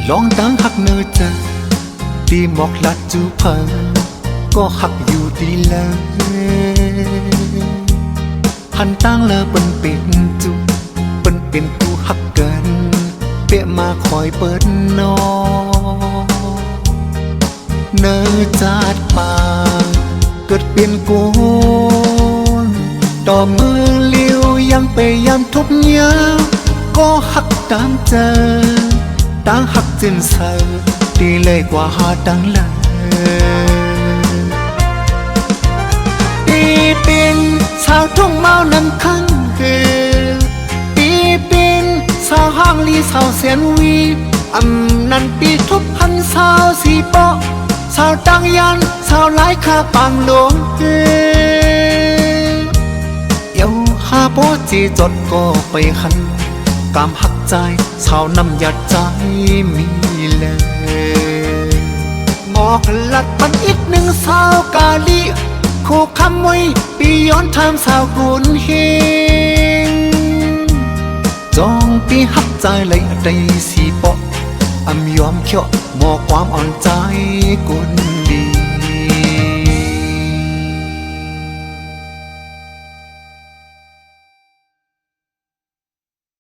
ลองตั้งหักเนื้อเจอตีหมอกลัดจูเพิงก็หักอยู่ดีเลยหันตั้งแล้วเป็นจูเป็นผู้หักเกินเปียมาคอยเปิดนอเนื้อจัดปาเกิดเป็นกูต่อมือเลี้ยวยังไปยามทุบเนี้ยก็หักตามเจอตั้งหักจินเสือดีเลยกว่าหาตั้งเลยปีเป็นชาวทุ่งเมานั้นคั้งคือปีเป็นชาวห้างลีชาวเสียนวีนั่นปีทุบพันชาวสีปอชาวตังยันชาวไร้ค่าปังหลวงเยวหาโปจีจดก็ไปหันกามหักใจชาวน้ำหยัดใจมีเลยหมอกลัดปันอีกหนึ่งสาวกาลีคู่คำมวยปีย้อนทำสาวกุนเฮงจองปีหักใจเลยได้สีปอกยอมเขียวหมอกความอ่อนใจกุนดี